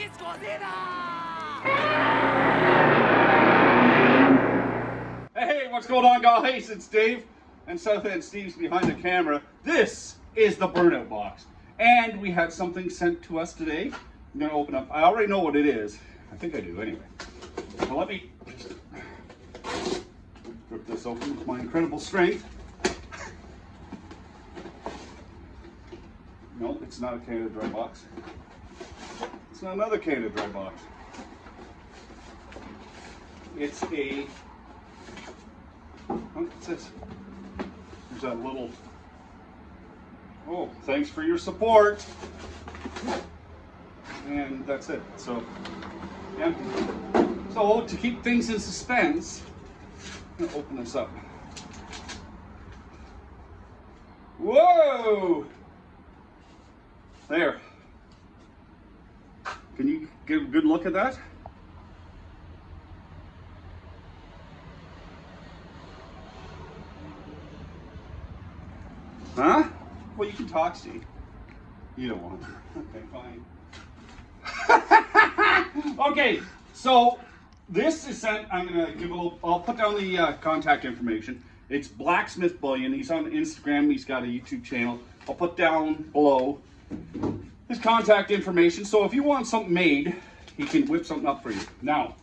It's Godzilla! Hey, what's going on, guys? It's Dave, and South End Steve's behind the camera. This is the Burnout Box, and we had something sent to us today. I'm gonna open up. I already know what it is. I think I do anyway. So let me just rip this open with my incredible strength. No, it's not a Canada Dry box. It's not another Canada Dry box. It's a, what's this? There's that little, oh, thanks for your support. And that's it. So, yeah. So to keep things in suspense, I'm gonna open this up. Whoa! There. Can you get a good look at that? Huh? Well, you can talk, Steve. You don't want to. Okay, fine. Okay, so this is sent. I'm gonna give a little. I'll put down the contact information. It's Blacksmith Bullion. He's on Instagram. He's got a YouTube channel. I'll put down below his contact information. So if you want something made, he can whip something up for you. Now,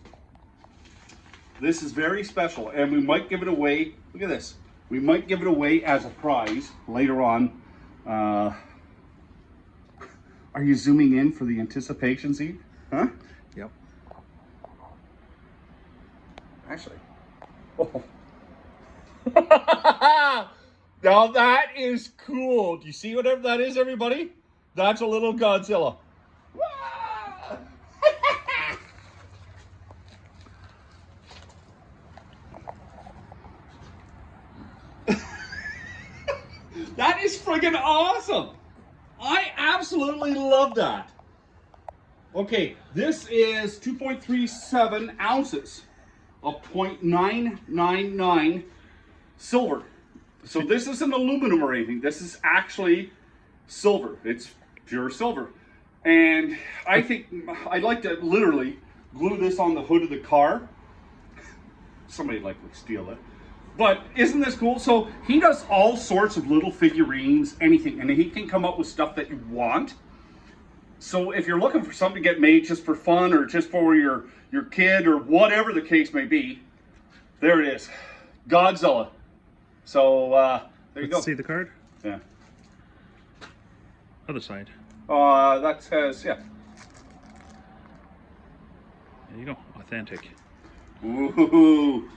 this is very special, and we might give it away. Look at this. We might give it away as a prize later on. Are you zooming in for the anticipation, Steve? Huh? Yep. Actually. Oh. Now that is cool. Do you see whatever that is, everybody? That's a little Godzilla. That is friggin' awesome. I absolutely love that. Okay, this is 2.37 ounces of 0.999 silver. So this isn't aluminum or anything. This is actually silver. It's pure silver. And I think I'd like to literally glue this on the hood of the car. Somebody'd likely steal it. But isn't this cool? So he does all sorts of little figurines, anything, and he can come up with stuff that you want. So if you're looking for something to get made just for fun or just for your kid or whatever the case may be, there it is. Godzilla. So there you go. See the card? Yeah. Other side. That says, yeah. There you go. Authentic. Ooh.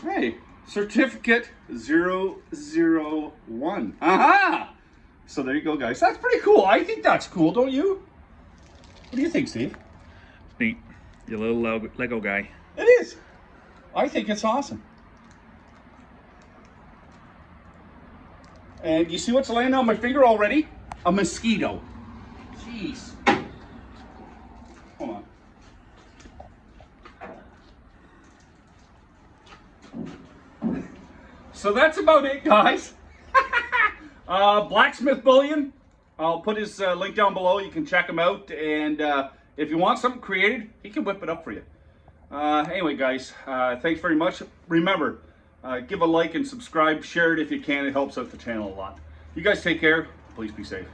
Hey, certificate 001. Aha! So there you go, guys. That's pretty cool. I think that's cool, don't you? What do you think, Steve? It's neat. Your little Lego guy. It is. I think it's awesome. And you see what's laying on my finger already? A mosquito. Jeez. Hold on. So that's about it, guys. Blacksmith Bullion. I'll put his link down below. You can check him out. And if you want something created, he can whip it up for you. Anyway, guys, thanks very much. Remember, give a like and subscribe. Share it if you can. It helps out the channel a lot. You guys take care. Please be safe.